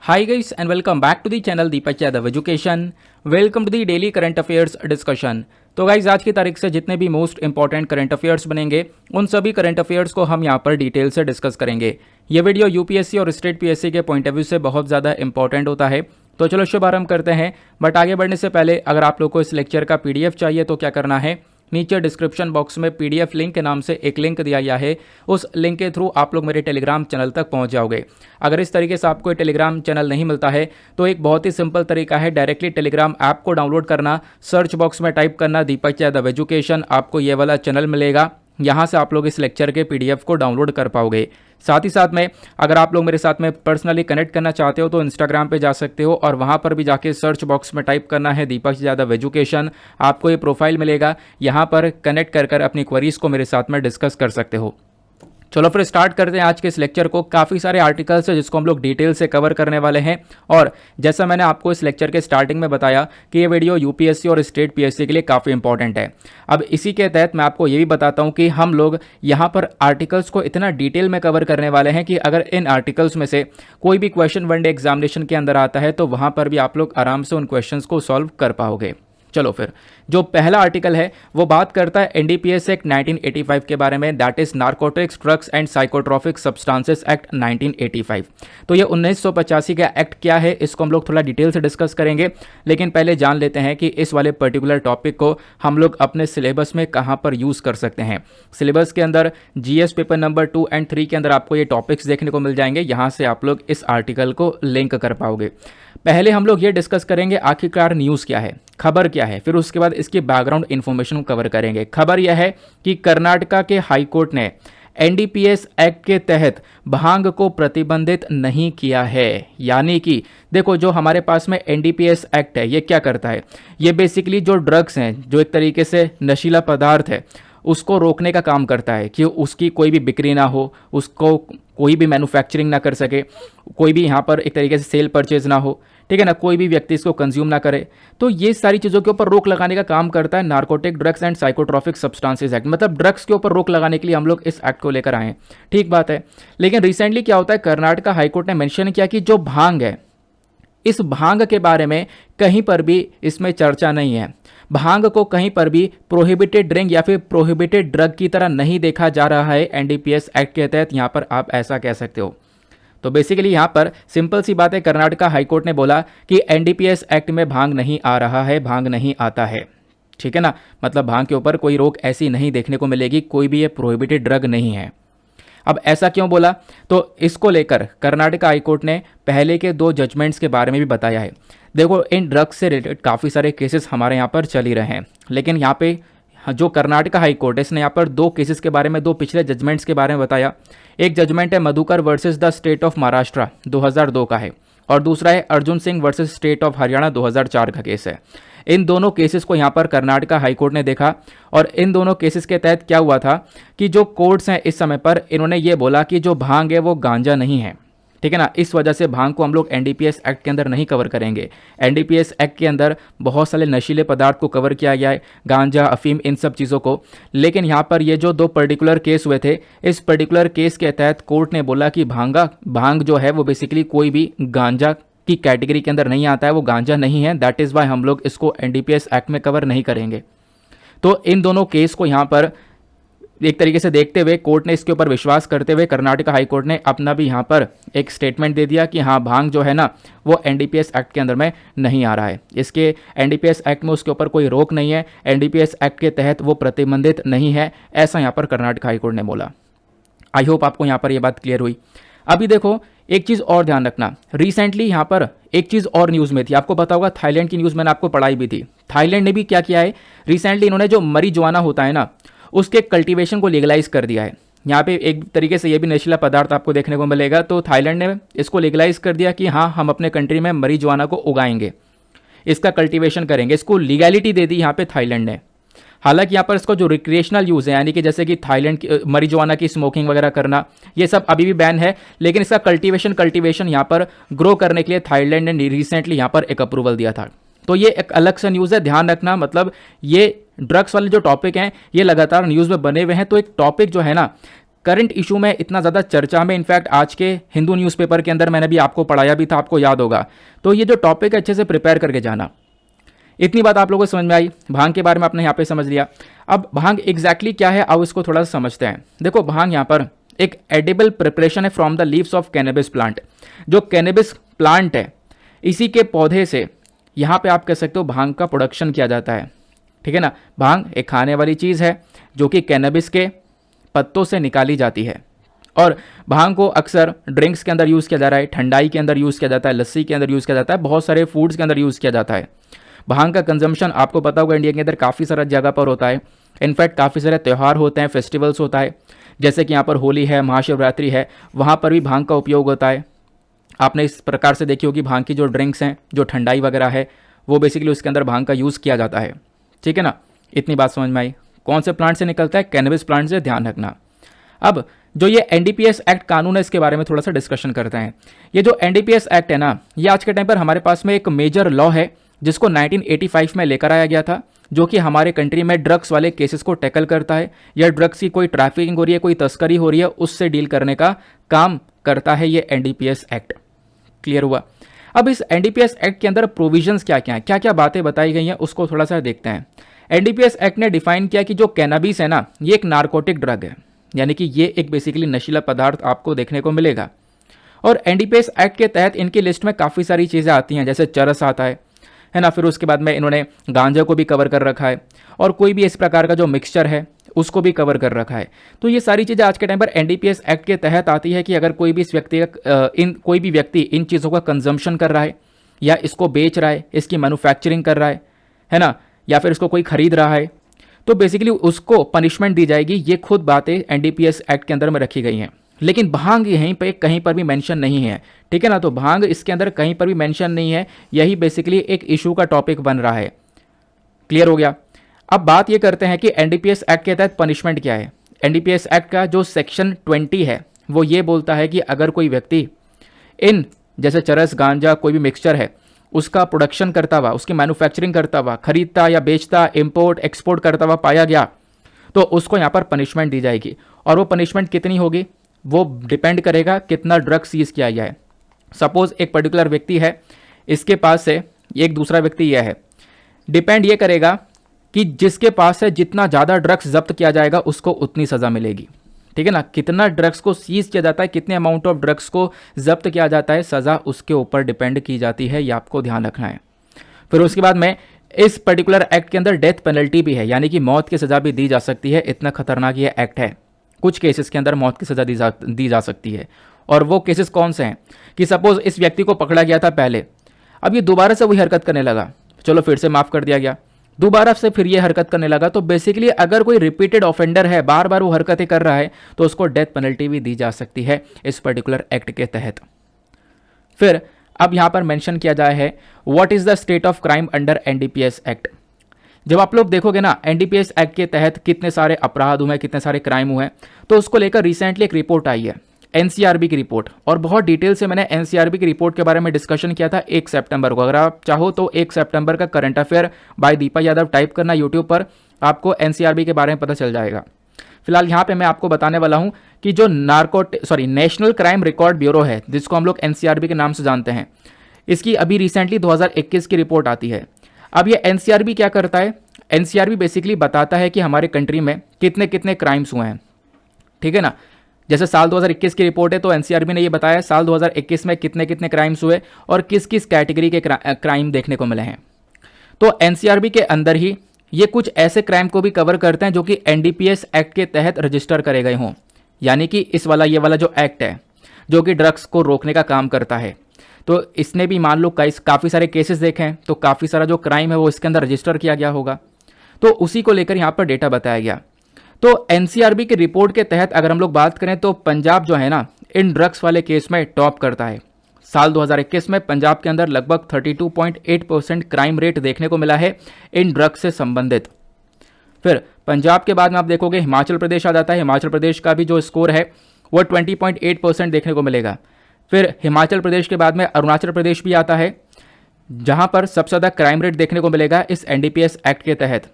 Hi guys and welcome back to the channel Deepak Yadav education. Welcome to the daily current affairs discussion. तो guys आज की तारीख से जितने भी मोस्ट इंपॉर्टेंट करंट अफेयर्स बनेंगे उन सभी करंट अफेयर्स को हम यहाँ पर डिटेल से डिस्कस करेंगे। ये वीडियो यूपीएससी और स्टेट पीएससी के पॉइंट ऑफ व्यू से बहुत ज़्यादा इंपॉर्टेंट होता है। तो चलो शुभारंभ करते हैं। बट आगे बढ़ने से पहले अगर आप लोग को इस लेक्चर का पीडीएफ चाहिए तो क्या करना है, नीचे डिस्क्रिप्शन बॉक्स में पीडीएफ लिंक के नाम से एक लिंक दिया गया है, उस लिंक के थ्रू आप लोग मेरे टेलीग्राम चैनल तक पहुंच जाओगे। अगर इस तरीके से आपको टेलीग्राम चैनल नहीं मिलता है तो एक बहुत ही सिंपल तरीका है, डायरेक्टली टेलीग्राम ऐप को डाउनलोड करना, सर्च बॉक्स में टाइप करना दीपक यादव एजुकेशन, आपको ये वाला चैनल मिलेगा। यहाँ से आप लोग इस लेक्चर के पीडीएफ को डाउनलोड कर पाओगे। साथ ही साथ में अगर आप लोग मेरे साथ में पर्सनली कनेक्ट करना चाहते हो तो इंस्टाग्राम पे जा सकते हो और वहाँ पर भी जाके सर्च बॉक्स में टाइप करना है दीपक यादव एजुकेशन, आपको ये प्रोफाइल मिलेगा। यहाँ पर कनेक्ट कर अपनी क्वेरीज को मेरे साथ में डिस्कस कर सकते हो। चलो फिर स्टार्ट करते हैं आज के इस लेक्चर को। काफ़ी सारे आर्टिकल्स है जिसको हम लोग डिटेल से कवर करने वाले हैं और जैसा मैंने आपको इस लेक्चर के स्टार्टिंग में बताया कि ये वीडियो यूपीएससी और स्टेट पीएससी के लिए काफ़ी इंपॉर्टेंट है। अब इसी के तहत मैं आपको ये भी बताता हूँ कि हम लोग यहाँ पर आर्टिकल्स को इतना डिटेल में कवर करने वाले हैं कि अगर इन आर्टिकल्स में से कोई भी क्वेश्चन वनडे एग्जामिनेशन के अंदर आता है तो वहाँ पर भी आप लोग आराम से उन क्वेश्चन को सॉल्व कर पाओगे। चलो फिर जो पहला आर्टिकल है वो बात करता है एनडीपीएस एक्ट 1985 के बारे में, that is narcotics drugs and psychotropic substances act 1985। तो ये 1985 का एक्ट क्या है इसको हम लोग थोड़ा डिटेल से डिस्कस करेंगे, लेकिन पहले जान लेते हैं कि इस वाले पर्टिकुलर टॉपिक को हम लोग अपने सिलेबस में कहाँ पर यूज़ कर सकते हैं। सिलेबस के अंदर जीएस पेपर नंबर 2 और 3 के अंदर आपको ये टॉपिक्स देखने को मिल जाएंगे, यहाँ से आप लोग इस आर्टिकल को लिंक कर पाओगे। पहले हम लोग ये डिस्कस करेंगे आखिरकार न्यूज़ क्या है, खबर क्या है, फिर उसके बाद इसकी बैकग्राउंड इन्फॉर्मेशन को कवर करेंगे। खबर यह है कि कर्नाटका के हाई कोर्ट ने एनडीपीएस एक्ट के तहत भांग को प्रतिबंधित नहीं किया है। यानी कि देखो जो हमारे पास में एनडीपीएस एक्ट है ये क्या करता है, ये बेसिकली जो ड्रग्स हैं, जो एक तरीके से नशीला पदार्थ है, उसको रोकने का काम करता है कि उसकी कोई भी बिक्री ना हो, उसको कोई भी मैन्युफैक्चरिंग ना कर सके, कोई भी यहाँ पर एक तरीके से सेल परचेज ना हो, ठीक है ना, कोई भी व्यक्ति इसको कंज्यूम ना करे। तो ये सारी चीज़ों के ऊपर रोक लगाने का काम करता है narcotic drugs and psychotropic substances act. मतलब ड्रग्स के ऊपर रोक लगाने के लिए हम लोग इस एक्ट को लेकर आए हैं, ठीक बात है। लेकिन रिसेंटली क्या होता है, कर्नाटका हाईकोर्ट ने मेंशन किया कि जो भांग है, इस भांग के बारे में कहीं पर भी इसमें चर्चा नहीं है। भांग को कहीं पर भी प्रोहिबिटेड ड्रिंक या फिर प्रोहिबिटेड ड्रग की तरह नहीं देखा जा रहा है एनडीपीएस एक्ट के तहत। यहाँ पर आप ऐसा कह सकते हो। तो बेसिकली यहाँ पर सिंपल सी बात है, कर्नाटका हाईकोर्ट ने बोला कि एनडीपीएस एक्ट में भांग नहीं आ रहा है, भांग नहीं आता है, ठीक है ना। मतलब भांग के ऊपर कोई रोक ऐसी नहीं देखने को मिलेगी, कोई भी ये प्रोहिबिटेड ड्रग नहीं है। अब ऐसा क्यों बोला, तो इसको लेकर कर्नाटका हाईकोर्ट ने पहले के 2 जजमेंट्स के बारे में भी बताया है। देखो इन ड्रग्स से रिलेटेड काफ़ी सारे केसेस हमारे यहाँ पर चल ही रहे हैं, लेकिन यहाँ पे जो कर्नाटका हाई कोर्ट है इसने यहाँ पर 2 केसेस के बारे में, 2 पिछले जजमेंट्स के बारे में बताया। एक जजमेंट है Madhukar versus the state of Maharashtra 2002 का है और दूसरा है Arjun Singh versus state of Haryana 2004 का केस है। इन दोनों केसेस को यहाँ पर कर्नाटका हाईकोर्ट ने देखा और इन दोनों केसेस के तहत क्या हुआ था कि जो कोर्ट्स हैं इस समय पर इन्होंने ये बोला कि जो भांग है वो गांजा नहीं है, ठीक है ना। इस वजह से भांग को हम लोग एनडीपीएस एक्ट के अंदर नहीं कवर करेंगे। एनडीपीएस एक्ट के अंदर बहुत सारे नशीले पदार्थ को कवर किया गया है, गांजा, अफीम, इन सब चीज़ों को। लेकिन यहाँ पर ये जो 2 पर्टिकुलर केस हुए थे, इस पर्टिकुलर केस के तहत कोर्ट ने बोला कि भांग जो है वो बेसिकली कोई भी गांजा की कैटेगरी के अंदर नहीं आता है, वो गांजा नहीं है। दैट इज़ वाई हम लोग इसको एनडीपीएस एक्ट में कवर नहीं करेंगे। तो इन दोनों केस को यहाँ पर एक तरीके से देखते हुए कोर्ट ने इसके ऊपर विश्वास करते हुए कर्नाटका हाई कोर्ट ने अपना भी यहाँ पर एक स्टेटमेंट दे दिया कि हाँ भांग जो है ना वो एनडीपीएस एक्ट के अंदर में नहीं आ रहा है, इसके एनडीपीएस एक्ट में उसके ऊपर कोई रोक नहीं है, एनडीपीएस एक्ट के तहत वो प्रतिबंधित नहीं है, ऐसा यहाँ पर कर्नाटका हाई कोर्ट ने बोला। आई होप आपको यहाँ पर ये बात क्लियर हुई। अभी देखो एक चीज़ और ध्यान रखना, रिसेंटली यहाँ पर एक चीज़ और न्यूज़ में थी, आपको पता होगा थाईलैंड की न्यूज़ मैंने आपको पढ़ाई भी थी। थाईलैंड ने भी क्या किया है, रिसेंटली इन्होंने जो marijuana होता है ना उसके कल्टीवेशन को लीगलाइज कर दिया है। यहाँ पे एक तरीके से ये भी नशीला पदार्थ आपको देखने को मिलेगा। तो थाईलैंड ने इसको लीगलाइज कर दिया कि हाँ हम अपने कंट्री में marijuana को उगाएंगे, इसका कल्टीवेशन करेंगे, इसको लीगैलिटी दे दी यहाँ पे थाईलैंड ने। हालांकि यहाँ पर इसको जो रिक्रिएशनल यूज़ है, यानी कि जैसे कि थाईलैंड की marijuana की स्मोकिंग वगैरह करना, ये सब अभी भी बैन है, लेकिन इसका कल्टीवेशन यहाँ पर ग्रो करने के लिए थाईलैंड ने रिसेंटली यहाँ पर एक अप्रूवल दिया था। तो ये एक अलग सा न्यूज़ है, ध्यान रखना। मतलब ये ड्रग्स वाले जो टॉपिक हैं ये लगातार न्यूज़ में बने हुए हैं। तो एक टॉपिक जो है ना करंट इशू में इतना ज़्यादा चर्चा में, इनफैक्ट आज के हिंदू न्यूज़पेपर के अंदर मैंने भी आपको पढ़ाया भी था, आपको याद होगा। तो ये जो टॉपिक है अच्छे से प्रिपेयर करके जाना। इतनी बात आप लोगों को समझ में आई, भांग के बारे में आपने यहाँ पे समझ लिया। अब भांग एग्जैक्टली क्या है, आओ इसको थोड़ा सा समझते हैं। देखो भांग यहाँ पर एक एडिबल प्रिपरेशन है from the leaves of cannabis plant. जो कैनबिस प्लांट है इसी के पौधे से यहाँ पे आप कह सकते हो भांग का प्रोडक्शन किया जाता है, ठीक है ना। भांग एक खाने वाली चीज़ है जो कि कैनबिस के पत्तों से निकाली जाती है, और भांग को अक्सर ड्रिंक्स के अंदर यूज़ किया जा रहा है, ठंडाई के अंदर यूज़ किया जाता है, लस्सी के अंदर यूज़ किया जाता है, बहुत सारे फूड्स के अंदर यूज़ किया जाता है। भांग का कंजम्पशन आपको पता होगा इंडिया के अंदर काफ़ी सारा जगह पर होता है। इनफैक्ट काफ़ी सारे त्यौहार होते हैं, फेस्टिवल्स होता है, जैसे कि यहाँ पर होली है, महाशिवरात्रि है, वहाँ पर भी भांग का उपयोग होता है। आपने इस प्रकार से देखी होगी भांग की जो ड्रिंक्स हैं, जो ठंडाई वगैरह है, वो बेसिकली उसके अंदर भांग का यूज़ किया जाता है, ठीक है ना। इतनी बात समझ में आई। कौन से प्लांट से निकलता है, कैनबिस प्लांट से, ध्यान रखना। अब जो ये एनडीपीएस एक्ट कानून है इसके बारे में थोड़ा सा डिस्कशन करते हैं। ये जो एनडीपीएस एक्ट है ना, ये आज के टाइम पर हमारे पास में एक मेजर लॉ है जिसको 1985 में लेकर आया गया था, जो कि हमारे कंट्री में ड्रग्स वाले केसेस को टैकल करता है, या ड्रग्स की कोई ट्रैफिकिंग हो रही है, कोई तस्करी हो रही है, उससे डील करने का काम करता है ये एनडीपीएस एक्ट। क्लियर हुआ। अब इस एनडीपीएस एक्ट के अंदर प्रोविजंस क्या क्या हैं, क्या क्या बातें बताई गई हैं, उसको थोड़ा सा देखते हैं। एनडीपीएस एक्ट ने डिफाइन किया कि जो कैनाबिस है ना, ये एक नार्कोटिक ड्रग है, यानी कि ये एक बेसिकली नशीला पदार्थ आपको देखने को मिलेगा। और एनडीपीएस एक्ट के तहत इनकी लिस्ट में काफ़ी सारी चीज़ें आती हैं, जैसे चरस आता है ना। फिर उसके बाद में इन्होंने गांजा को भी कवर कर रखा है, और कोई भी इस प्रकार का जो मिक्सचर है उसको भी कवर कर रखा है। तो ये सारी चीज़ें आज के टाइम पर एनडीपीएस एक्ट के तहत आती है कि अगर कोई भी इस व्यक्ति कोई भी व्यक्ति इन चीज़ों का कंजम्पशन कर रहा है, या इसको बेच रहा है, इसकी मैन्युफैक्चरिंग कर रहा है ना, या फिर इसको कोई खरीद रहा है, तो बेसिकली उसको पनिशमेंट दी जाएगी। ये खुद बातें एनडीपीएस एक्ट के अंदर में रखी गई हैं। लेकिन भांग यहीं पे कहीं पर भी मेंशन नहीं है, ठीक है ना। तो भांग इसके अंदर कहीं पर भी मेंशन नहीं है, यही बेसिकली एक इशू का टॉपिक बन रहा है। क्लियर हो गया। अब बात ये करते हैं कि एनडीपीएस एक्ट के तहत पनिशमेंट क्या है। एनडीपीएस एक्ट का जो सेक्शन 20 है वो ये बोलता है कि अगर कोई व्यक्ति इन जैसे चरस, गांजा, कोई भी मिक्सचर है, उसका प्रोडक्शन करता हुआ, उसकी मैन्युफैक्चरिंग करता हुआ, खरीदता या बेचता, इंपोर्ट एक्सपोर्ट करता हुआ पाया गया, तो उसको यहाँ पर पनिशमेंट दी जाएगी। और वो पनिशमेंट कितनी होगी वो डिपेंड करेगा कितना ड्रग सीज किया गया है। सपोज एक पर्टिकुलर व्यक्ति है, इसके पास से एक दूसरा व्यक्ति यह है, डिपेंड ये करेगा कि जिसके पास से जितना ज़्यादा ड्रग्स जब्त किया जाएगा उसको उतनी सज़ा मिलेगी, ठीक है ना। कितना ड्रग्स को सीज किया जाता है, कितने अमाउंट ऑफ ड्रग्स को जब्त किया जाता है, सज़ा उसके ऊपर डिपेंड की जाती है, ये आपको ध्यान रखना है। फिर उसके बाद में इस पर्टिकुलर एक्ट के अंदर डेथ पेनल्टी भी है, यानी कि मौत की सज़ा भी दी जा सकती है। इतना खतरनाक ये एक्ट है। कुछ केसेस के अंदर मौत की सज़ा दी जा सकती है। और वो केसेस कौन से हैं कि सपोज इस व्यक्ति को पकड़ा गया था पहले, अब ये दोबारा से वही हरकत करने लगा, चलो फिर से माफ़ कर दिया गया, दोबारा से फिर ये हरकत करने लगा, तो बेसिकली अगर कोई रिपीटेड ऑफेंडर है, बार बार वो हरकतें कर रहा है, तो उसको डेथ पेनल्टी भी दी जा सकती है इस पर्टिकुलर एक्ट के तहत। फिर अब यहाँ पर मेंशन किया जाए है what is the state of crime under NDPS act. जब आप लोग देखोगे ना एनडीपीएस एक्ट के तहत कितने सारे अपराध हुए हैं, कितने सारे क्राइम हुए हैं, तो उसको लेकर रिसेंटली एक रिपोर्ट आई है, एनसीआरबी की रिपोर्ट, और बहुत डिटेल से मैंने एनसीआरबी की रिपोर्ट के बारे में डिस्कशन किया था 1 सितंबर को। अगर आप चाहो तो 1 सितंबर का current affair by Deepa Yadav type करना यूट्यूब पर, आपको एनसीआरबी के बारे में पता चल जाएगा। फिलहाल यहाँ पे मैं आपको बताने वाला हूँ कि जो नेशनल क्राइम रिकॉर्ड ब्यूरो है, जिसको हम लोग एनसीआरबी के नाम से जानते हैं, इसकी अभी रिसेंटली 2021 की रिपोर्ट आती है। अब ये एनसीआरबी क्या करता है, एनसीआरबी बेसिकली बताता है कि हमारे कंट्री में कितने कितने क्राइम्स हुए हैं, ठीक है ना। जैसे साल 2021 की रिपोर्ट है, तो एनसीआरबी ने ये बताया साल 2021 में कितने कितने क्राइम्स हुए और किस किस कैटेगरी के क्राइम देखने को मिले हैं। तो एनसीआरबी के अंदर ही ये कुछ ऐसे क्राइम को भी कवर करते हैं जो कि एनडीपीएस एक्ट के तहत रजिस्टर करे गए हों, यानी कि ये वाला जो एक्ट है जो कि ड्रग्स को रोकने का काम करता है, तो इसने भी मान लो काफ़ी सारे केसेस देखे हैं, तो काफ़ी सारा जो क्राइम है वो इसके अंदर रजिस्टर किया गया होगा, तो उसी को लेकर यहाँ पर डेटा बताया गया। तो एनसीआरबी की रिपोर्ट के तहत अगर हम लोग बात करें तो पंजाब जो है ना इन ड्रग्स वाले केस में टॉप करता है। साल 2021 में पंजाब के अंदर लगभग 32.8% क्राइम रेट देखने को मिला है इन ड्रग्स से संबंधित। फिर पंजाब के बाद में आप देखोगे हिमाचल प्रदेश आ जाता है। हिमाचल प्रदेश का भी जो स्कोर है वो 20.8% देखने को मिलेगा। फिर हिमाचल प्रदेश के बाद में अरुणाचल प्रदेश भी आता है, जहां पर सबसे ज़्यादा क्राइम रेट देखने को मिलेगा इस एनडीपीएस एक्ट के तहत।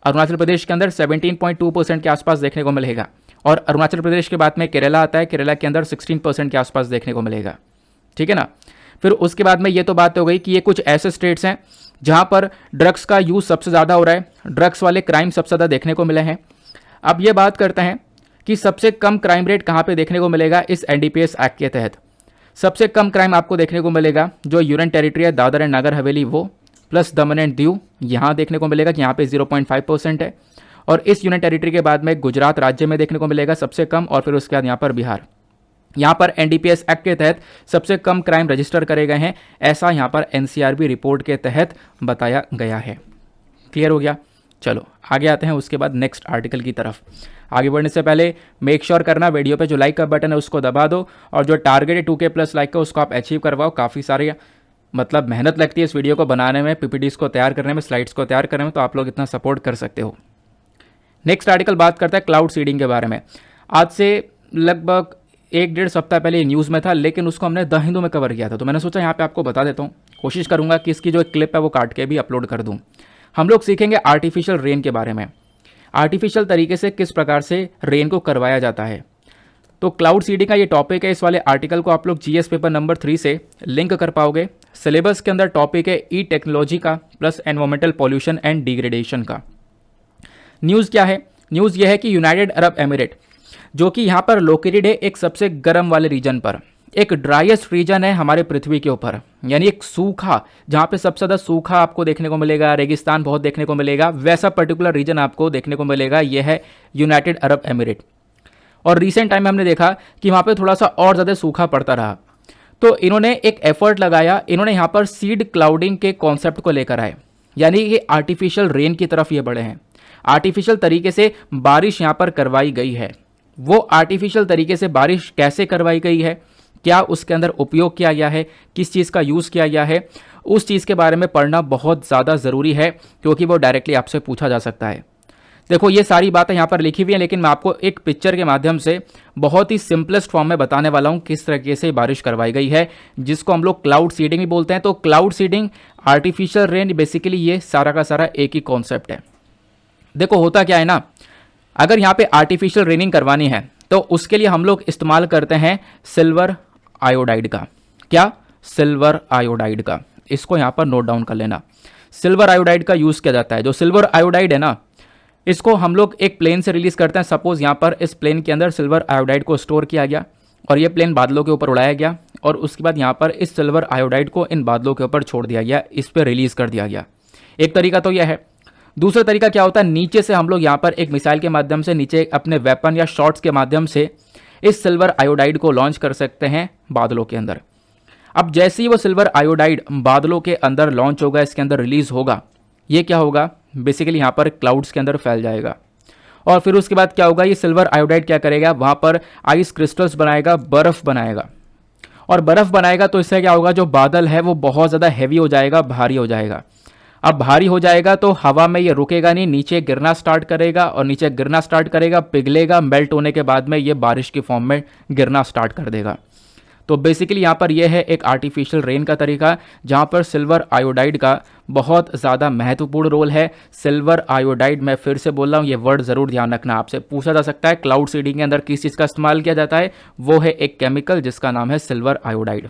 अरुणाचल प्रदेश के अंदर 17.2% के आसपास देखने को मिलेगा। और अरुणाचल प्रदेश के बाद में केरला आता है, केरला के अंदर 16% के आसपास देखने को मिलेगा। ठीक है ना। फिर उसके बाद में ये तो बात हो गई कि ये कुछ ऐसे स्टेट्स हैं जहां पर ड्रग्स का यूज सबसे ज़्यादा हो रहा है, ड्रग्स वाले क्राइम सबसे ज़्यादा देखने को मिले हैं। अब ये बात करते हैं कि सबसे कम क्राइम रेट कहाँ पे देखने को मिलेगा इस एनडीपीएस एक्ट के तहत। सबसे कम क्राइम आपको देखने को मिलेगा जो यूनियन टेरिटरी है दादर एंड नगर हवेली वो, प्लस दमन एंड दीव, यहाँ देखने को मिलेगा कि यहाँ पे 0.5% है। और इस यूनियन टेरिटरी के बाद में गुजरात राज्य में देखने को मिलेगा सबसे कम, और फिर उसके बाद यहाँ पर बिहार। यहाँ पर एनडीपीएस एक्ट के तहत सबसे कम क्राइम रजिस्टर करे गए हैं, ऐसा यहाँ पर एनसीआरबी रिपोर्ट के तहत बताया गया है। क्लियर हो गया। चलो आगे आते हैं उसके बाद नेक्स्ट आर्टिकल की तरफ। आगे बढ़ने से पहले मेक श्योर करना वीडियो पे जो लाइक का बटन है उसको दबा दो, और जो टारगेट है 2K+ लाइक का उसको आप अचीव करवाओ। काफ़ी सारे मतलब मेहनत लगती है इस वीडियो को बनाने में, पीपीटीज को तैयार करने में, स्लाइड्स को तैयार करने में, तो आप लोग इतना सपोर्ट कर सकते हो। नेक्स्ट आर्टिकल बात करता है क्लाउड सीडिंग के बारे में। आज से लगभग 1-1.5 सप्ताह पहले न्यूज़ में था, लेकिन उसको हमने द हिंदू में कवर किया था, तो मैंने सोचा यहाँ पे आपको बता देता हूँ। कोशिश करूँगा कि इसकी जो क्लिप है वो काट के भी अपलोड कर दूँ। हम लोग सीखेंगे आर्टिफिशियल रेन के बारे में, आर्टिफिशियल तरीके से किस प्रकार से रेन को करवाया जाता है। तो क्लाउड सीडिंग का ये टॉपिक है। इस वाले आर्टिकल को आप लोग जीएस पेपर नंबर 3 से लिंक कर पाओगे। सिलेबस के अंदर टॉपिक है ई टेक्नोलॉजी का plus environmental pollution and degradation का। न्यूज़ क्या है? न्यूज़ ये है कि यूनाइटेड अरब एमिरेट, जो कि यहाँ पर लोकेटेड है एक सबसे गर्म वाले रीजन पर, एक ड्राइएस्ट रीजन है हमारे पृथ्वी के ऊपर, यानी एक सूखा, जहाँ पे सबसे ज़्यादा सूखा आपको देखने को मिलेगा, रेगिस्तान बहुत देखने को मिलेगा, वैसा पर्टिकुलर रीजन आपको देखने को मिलेगा, यह है यूनाइटेड अरब एमिरेट। और रिसेंट टाइम में हमने देखा कि वहाँ पे थोड़ा सा और ज़्यादा सूखा पड़ता रहा, तो इन्होंने एक एफर्ट लगाया, इन्होंने यहाँ पर सीड क्लाउडिंग के कॉन्सेप्ट को लेकर आए, यानी ये आर्टिफिशियल रेन की तरफ ये बढ़े हैं। आर्टिफिशियल तरीके से बारिश यहाँ पर करवाई गई है। वो आर्टिफिशियल तरीके से बारिश कैसे करवाई गई है, क्या उसके अंदर उपयोग किया गया है, किस चीज़ का यूज़ किया गया है, उस चीज़ के बारे में पढ़ना बहुत ज़्यादा ज़रूरी है, क्योंकि वो डायरेक्टली आपसे पूछा जा सकता है। देखो ये सारी बातें यहाँ पर लिखी हुई हैं, लेकिन मैं आपको एक पिक्चर के माध्यम से बहुत ही सिंपलेस्ट फॉर्म में बताने वाला हूँ किस तरीके से बारिश करवाई गई है, जिसको हम लोग क्लाउड सीडिंग भी बोलते हैं। तो cloud seeding, artificial rain, basically ये सारा का सारा एक ही कॉन्सेप्ट है। देखो होता क्या है ना, अगर यहाँ पे आर्टिफिशियल रेनिंग करवानी है तो उसके लिए हम लोग इस्तेमाल करते हैं सिल्वर आयोडाइड का। क्या? सिल्वर आयोडाइड का। इसको यहाँ पर नोट डाउन कर लेना। सिल्वर आयोडाइड का यूज़ किया जाता है। जो सिल्वर आयोडाइड है ना, इसको हम लोग एक प्लेन से रिलीज करते हैं। सपोज यहाँ पर इस प्लेन के अंदर सिल्वर आयोडाइड को स्टोर किया गया और ये प्लेन बादलों के ऊपर उड़ाया गया, और उसके बाद यहाँ पर इस सिल्वर आयोडाइड को इन बादलों के ऊपर छोड़ दिया गया, इस पर रिलीज कर दिया गया। एक तरीका तो यह है। दूसरा तरीका क्या होता है, नीचे से हम लोग यहाँ पर एक मिसाइल के माध्यम से नीचे अपने वेपन या शॉट्स के माध्यम से इस सिल्वर आयोडाइड को लॉन्च कर सकते हैं बादलों के अंदर। अब जैसे ही वो सिल्वर आयोडाइड बादलों के अंदर लॉन्च होगा, इसके अंदर रिलीज होगा, ये क्या होगा, बेसिकली यहाँ पर क्लाउड्स के अंदर फैल जाएगा। और फिर उसके बाद क्या होगा, ये सिल्वर आयोडाइड क्या करेगा, वहाँ पर आइस क्रिस्टल्स बनाएगा, बर्फ़ बनाएगा। और बर्फ़ बनाएगा तो इससे क्या होगा, जो बादल है वो बहुत ज़्यादा हैवी हो जाएगा, भारी हो जाएगा। अब भारी हो जाएगा तो हवा में ये रुकेगा नहीं, नीचे गिरना स्टार्ट करेगा, और नीचे गिरना स्टार्ट करेगा, पिघलेगा, मेल्ट होने के बाद में ये बारिश की फॉर्म में गिरना स्टार्ट कर देगा। तो बेसिकली यहाँ पर यह है एक आर्टिफिशियल रेन का तरीका, जहाँ पर सिल्वर आयोडाइड का बहुत ज़्यादा महत्वपूर्ण रोल है। सिल्वर आयोडाइड, मैं फिर से बोल रहा हूँ, ये वर्ड ज़रूर ध्यान रखना, आपसे पूछा जा सकता है क्लाउड सीडिंग के अंदर किस चीज़ का इस्तेमाल किया जाता है, वो है एक केमिकल जिसका नाम है सिल्वर आयोडाइड।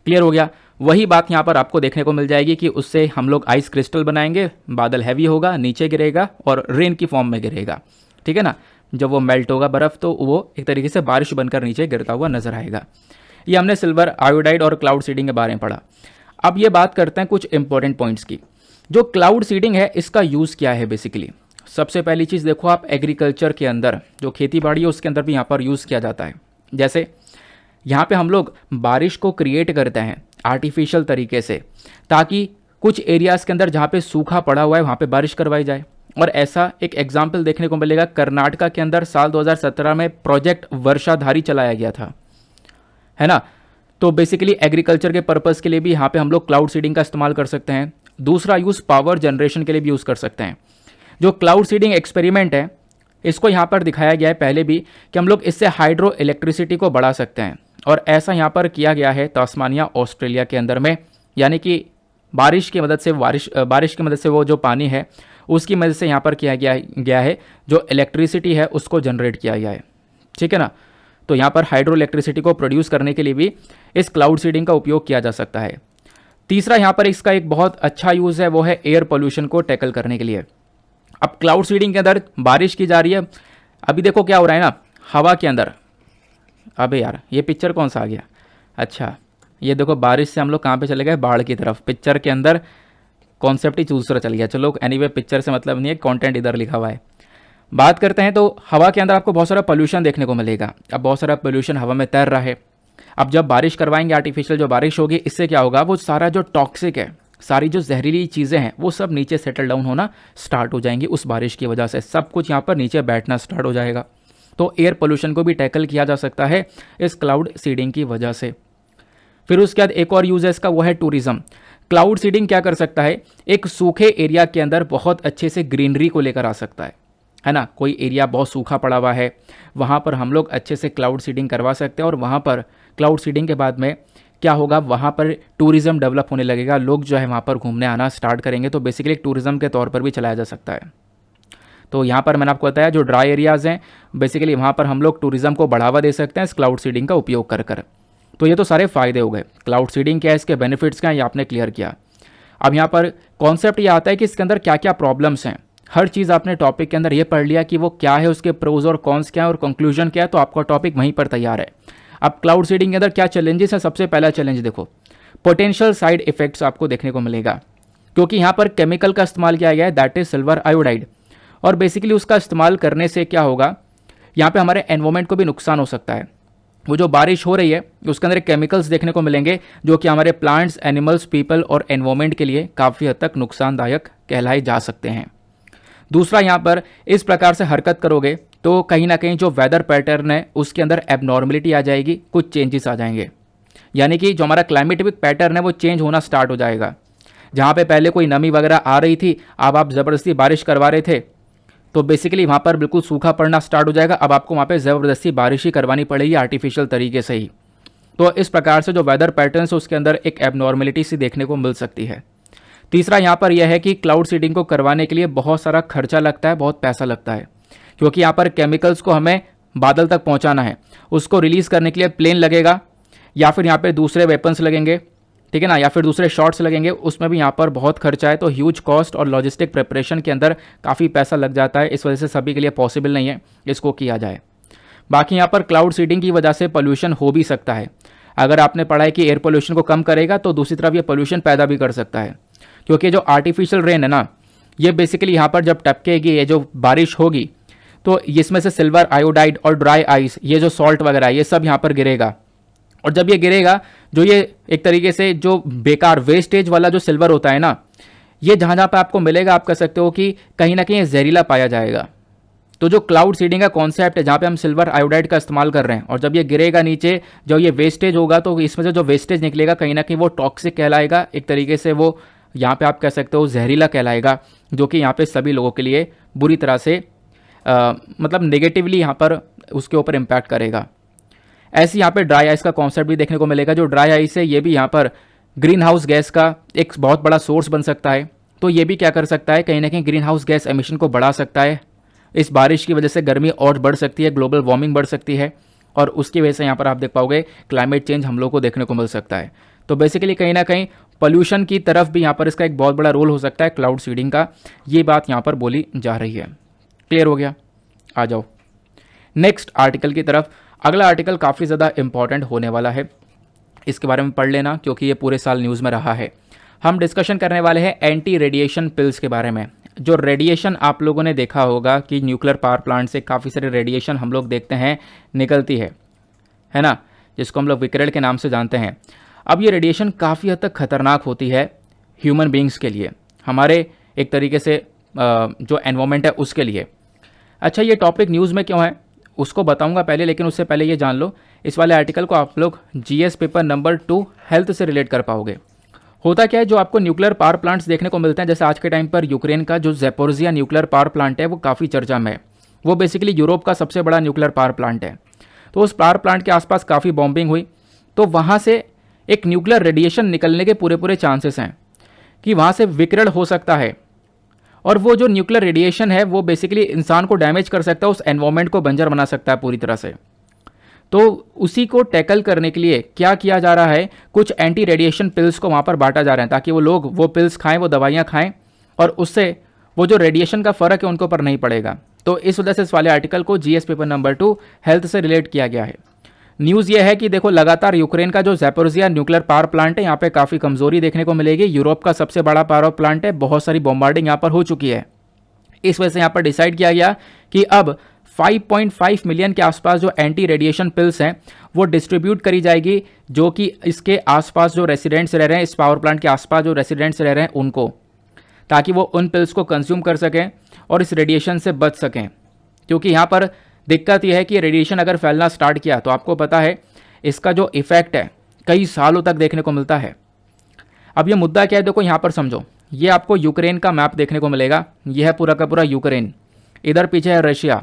क्लियर हो गया। वही बात यहाँ पर आपको देखने को मिल जाएगी कि उससे हम लोग आइस क्रिस्टल बनाएंगे, बादल हैवी होगा, नीचे गिरेगा और रेन की फॉर्म में गिरेगा। ठीक है ना। जब वो मेल्ट होगा बर्फ़ तो वो एक तरीके से बारिश बनकर नीचे गिरता हुआ नजर आएगा। ये हमने सिल्वर आयोडाइड और क्लाउड सीडिंग के बारे में पढ़ा। अब ये बात करते हैं कुछ इंपॉर्टेंट पॉइंट्स की। जो क्लाउड सीडिंग है इसका यूज़ क्या है बेसिकली। सबसे पहली चीज़ देखो, आप एग्रीकल्चर के अंदर जो खेती बाड़ी है उसके अंदर भी यहाँ पर यूज़ किया जाता है। जैसे यहाँ पे हम लोग बारिश को क्रिएट करते हैं आर्टिफिशियल तरीके से, ताकि कुछ एरियाज़ के अंदर जहाँ पे सूखा पड़ा हुआ है वहाँ पे बारिश करवाई जाए। और ऐसा एक एग्जाम्पल देखने को मिलेगा, कर्नाटका के अंदर साल 2017 में प्रोजेक्ट वर्षाधारी चलाया गया था, है ना। तो बेसिकली एग्रीकल्चर के पर्पज़ के लिए भी यहाँ पे हम लोग क्लाउड सीडिंग का इस्तेमाल कर सकते हैं। दूसरा यूज़ पावर जनरेशन के लिए भी यूज़ कर सकते हैं। जो क्लाउड सीडिंग एक्सपेरिमेंट है, इसको यहाँ पर दिखाया गया है पहले भी कि हम लोग इससे हाइड्रो इलेक्ट्रिसिटी को बढ़ा सकते हैं, और ऐसा यहाँ पर किया गया है तास्मानिया ऑस्ट्रेलिया के अंदर में। यानी कि बारिश की मदद से वो जो पानी है उसकी मदद से यहाँ पर किया गया है, जो इलेक्ट्रिसिटी है उसको जनरेट किया गया है। ठीक है ना। तो यहाँ पर हाइड्रो इलेक्ट्रिसिटी को प्रोड्यूस करने के लिए भी इस क्लाउड सीडिंग का उपयोग किया जा सकता है। तीसरा यहाँ पर इसका एक बहुत अच्छा यूज़ है, वो है एयर पोल्यूशन को टैकल करने के लिए। अब क्लाउड सीडिंग के अंदर बारिश की जा रही है, अभी देखो क्या हो रहा है ना हवा के अंदर। अबे यार ये पिक्चर कौन सा आ गया, अच्छा ये देखो बारिश से हम लोग कहाँ पे चले गए, बाढ़ की तरफ। पिक्चर के अंदर कॉन्सेप्ट ही दूसरा चल गया। चलो एनीवे पिक्चर से मतलब नहीं है, कंटेंट इधर लिखा हुआ है। बात करते हैं तो हवा के अंदर आपको बहुत सारा पोल्यूशन देखने को मिलेगा। अब बहुत सारा पोल्यूशन हवा में तैर रहा है। अब जब बारिश करवाएंगे आर्टिफिशियल जो बारिश होगी, इससे क्या होगा, वो सारा जो टॉक्सिक है, सारी जो जहरीली चीज़ें हैं वो सब नीचे सेटल डाउन होना स्टार्ट हो जाएंगी। उस बारिश की वजह से सब कुछ यहाँ पर नीचे बैठना स्टार्ट हो जाएगा। तो एयर पोल्यूशन को भी टैकल किया जा सकता है इस क्लाउड सीडिंग की वजह से। फिर उसके बाद एक और यूज़ है इसका, वो है टूरिज्म। क्लाउड सीडिंग क्या कर सकता है, एक सूखे एरिया के अंदर बहुत अच्छे से ग्रीनरी को लेकर आ सकता है ना। कोई एरिया बहुत सूखा पड़ा हुआ है, वहाँ पर हम लोग अच्छे से क्लाउड सीडिंग करवा सकते हैं। और वहाँ पर क्लाउड सीडिंग के बाद में क्या होगा, वहाँ पर टूरिज़्म डेवलप होने लगेगा, लोग जो है वहाँ पर घूमने आना स्टार्ट करेंगे। तो बेसिकली टूरिज़्म के तौर पर भी चलाया जा सकता है। तो यहाँ पर मैंने आपको बताया जो ड्राई एरियाज़ हैं, बेसिकली वहाँ पर हम लोग टूरिज़्म को बढ़ावा दे सकते हैं इस क्लाउड सीडिंग का उपयोग कर। तो ये तो सारे फ़ायदे हो गए। क्लाउड सीडिंग क्या है, इसके बेनिफिट्स क्या हैं, ये आपने क्लियर किया। अब यहाँ पर कॉन्सेप्ट ये आता है कि इसके अंदर क्या क्या प्रॉब्लम्स हैं। हर चीज़ आपने टॉपिक के अंदर ये पढ़ लिया कि वो क्या है, उसके प्रोज और कॉन्स क्या है और कंक्लूजन क्या है, तो आपका टॉपिक वहीं पर तैयार है। अब क्लाउड सीडिंग के अंदर क्या चैलेंजेस है, सबसे पहला चैलेंज देखो, पोटेंशियल साइड इफेक्ट्स आपको देखने को मिलेगा, क्योंकि यहाँ पर केमिकल का इस्तेमाल किया गया है, दैट इज सिल्वर आयोडाइड। और बेसिकली उसका इस्तेमाल करने से क्या होगा, यहाँ पे हमारे एनवायरमेंट को भी नुकसान हो सकता है। वो जो बारिश हो रही है उसके अंदर केमिकल्स देखने को मिलेंगे जो कि हमारे प्लांट्स, एनिमल्स, पीपल और एनवायरमेंट के लिए काफ़ी हद तक नुकसानदायक कहलाए जा सकते हैं। दूसरा, यहाँ पर इस प्रकार से हरकत करोगे तो कहीं ना कहीं जो वेदर पैटर्न है उसके अंदर एबनॉर्मलिटी आ जाएगी, कुछ चेंजेस आ जाएंगे। यानी कि जो हमारा क्लाइमेटिक पैटर्न है वो चेंज होना स्टार्ट हो जाएगा। जहाँ पे पहले कोई नमी वगैरह आ रही थी, अब आप ज़बरदस्ती बारिश करवा रहे थे, तो बेसिकली वहाँ पर बिल्कुल सूखा पड़ना स्टार्ट हो जाएगा। अब आपको वहाँ पे ज़बरदस्ती बारिश ही करवानी पड़ेगी आर्टिफिशियल तरीके से ही। तो इस प्रकार से जो वेदर पैटर्न है उसके अंदर एक एबनॉर्मलिटी सी देखने को मिल सकती है। तीसरा यहाँ पर यह है कि क्लाउड सीडिंग को करवाने के लिए बहुत सारा खर्चा लगता है, बहुत पैसा लगता है, क्योंकि यहाँ पर केमिकल्स को हमें बादल तक पहुँचाना है, उसको रिलीज़ करने के लिए प्लेन लगेगा या फिर यहाँ पर दूसरे वेपन्स लगेंगे, ठीक है ना, या फिर दूसरे शॉट्स लगेंगे, उसमें भी यहाँ पर बहुत खर्चा है। तो ह्यूज कॉस्ट और लॉजिस्टिक प्रिपरेशन के अंदर काफ़ी पैसा लग जाता है, इस वजह से सभी के लिए पॉसिबल नहीं है इसको किया जाए। बाकी यहाँ पर क्लाउड सीडिंग की वजह से पोल्यूशन हो भी सकता है। अगर आपने पढ़ा है कि एयर पोल्यूशन को कम करेगा, तो दूसरी तरफ ये पोल्यूशन पैदा भी कर सकता है, क्योंकि जो आर्टिफिशियल रेन है ना, ये बेसिकली यहाँ पर जब टपकेगी, ये जो बारिश होगी, तो इसमें से सिल्वर आयोडाइड और ड्राई आइस, ये जो सॉल्ट वगैरह ये सब यहाँ पर गिरेगा। और जब ये गिरेगा, जो ये एक तरीके से जो बेकार वेस्टेज वाला जो सिल्वर होता है ना, ये जहाँ जहाँ पर आपको मिलेगा, आप कह सकते हो कि कहीं ना कहीं जहरीला पाया जाएगा। तो जो क्लाउड सीडिंग का कॉन्सेप्ट है, जहाँ पे हम सिल्वर आयोडाइड का इस्तेमाल कर रहे हैं, और जब ये गिरेगा नीचे, जो ये वेस्टेज होगा, तो इसमें से जो वेस्टेज निकलेगा कहीं ना कहीं वो टॉक्सिक कहलाएगा, एक तरीके से वो यहाँ पे आप कह सकते हो जहरीला कहलाएगा, जो कि यहाँ पे सभी लोगों के लिए बुरी तरह से मतलब नेगेटिवली यहाँ पर उसके ऊपर इम्पैक्ट करेगा। ऐसे यहाँ पे ड्राई आइस का कॉन्सेप्ट भी देखने को मिलेगा। जो ड्राई आइस है, ये भी यहाँ पर ग्रीन हाउस गैस का एक बहुत बड़ा सोर्स बन सकता है। तो ये भी क्या कर सकता है, कहीं ना कहीं ग्रीन हाउस गैस एमिशन को बढ़ा सकता है। इस बारिश की वजह से गर्मी और बढ़ सकती है, ग्लोबल वार्मिंग बढ़ सकती है, और उसकी वजह से यहाँ पर आप देख पाओगे क्लाइमेट चेंज हम लोग को देखने को मिल सकता है। तो बेसिकली कहीं ना कहीं पोल्यूशन की तरफ भी यहाँ पर इसका एक बहुत बड़ा रोल हो सकता है क्लाउड सीडिंग का, ये बात यहाँ पर बोली जा रही है। क्लियर हो गया? आ जाओ नेक्स्ट आर्टिकल की तरफ। अगला आर्टिकल काफ़ी ज़्यादा इंपॉर्टेंट होने वाला है, इसके बारे में पढ़ लेना, क्योंकि ये पूरे साल न्यूज़ में रहा है। हम डिस्कशन करने वाले हैं एंटी रेडिएशन पिल्स के बारे में। जो रेडिएशन आप लोगों ने देखा होगा कि न्यूक्लियर पावर प्लांट से काफ़ी सारे रेडिएशन हम लोग देखते हैं निकलती है ना, जिसको हम लोग विकिरण के नाम से जानते हैं। अब ये रेडिएशन काफ़ी हद तक खतरनाक होती है ह्यूमन बींग्स के लिए, हमारे एक तरीके से जो एनवायरनमेंट है उसके लिए। अच्छा, ये टॉपिक न्यूज़ में क्यों है उसको बताऊंगा पहले, लेकिन उससे पहले ये जान लो, इस वाले आर्टिकल को आप लोग जीएस पेपर नंबर 2 हेल्थ से रिलेट कर पाओगे। होता क्या है, जो आपको न्यूक्लियर पावर प्लांट्स देखने को मिलते हैं, जैसे आज के टाइम पर यूक्रेन का जो ज़ैपोरिज़िया न्यूक्लियर पावर प्लांट है वो काफ़ी चर्चा में है। वो बेसिकली यूरोप का सबसे बड़ा न्यूक्लियर पावर प्लांट है। तो उस पावर प्लांट के आसपास काफ़ी बॉम्बिंग हुई, तो वहाँ से एक न्यूक्लियर रेडिएशन निकलने के पूरे चांसेस हैं कि वहाँ से विकिरण हो सकता है। और वो जो न्यूक्लियर रेडिएशन है वो बेसिकली इंसान को डैमेज कर सकता है, उस एनवायरमेंट को बंजर बना सकता है पूरी तरह से। तो उसी को टैकल करने के लिए क्या किया जा रहा है, कुछ एंटी रेडिएशन पिल्स को वहाँ पर बांटा जा रहा है ताकि वो लोग वो पिल्स खाएं, वो दवाइयाँ खाएं, और उससे वो जो रेडिएशन का फ़र्क है उनके ऊपर नहीं पड़ेगा। तो इस वजह से इस वाले आर्टिकल को जीएस पेपर नंबर 2 हेल्थ से रिलेट किया गया है। न्यूज़ ये है कि देखो लगातार यूक्रेन का जो ज़ैपोरिज़िया न्यूक्लियर पावर प्लांट है यहाँ पे काफ़ी कमजोरी देखने को मिलेगी। यूरोप का सबसे बड़ा पावर प्लांट है, बहुत सारी बॉम्बार्डिंग यहाँ पर हो चुकी है। इस वजह से यहाँ पर डिसाइड किया गया कि अब 5.5 मिलियन के आसपास जो एंटी रेडिएशन पिल्स हैं वो डिस्ट्रीब्यूट करी जाएगी, जो कि इसके आसपास जो रेसिडेंट्स रह रहे हैं, इस पावर प्लांट के आसपास जो रेसिडेंट्स रह रहे हैं उनको, ताकि वो उन पिल्स को कंज्यूम कर सकें और इस रेडिएशन से बच सकें। क्योंकि यहाँ पर दिक्कत यह है कि रेडिएशन अगर फैलना स्टार्ट किया तो आपको पता है इसका जो इफेक्ट है कई सालों तक देखने को मिलता है। अब ये मुद्दा क्या है, देखो यहाँ पर समझो, ये आपको यूक्रेन का मैप देखने को मिलेगा, यह है पूरा का पूरा यूक्रेन, इधर पीछे है रशिया,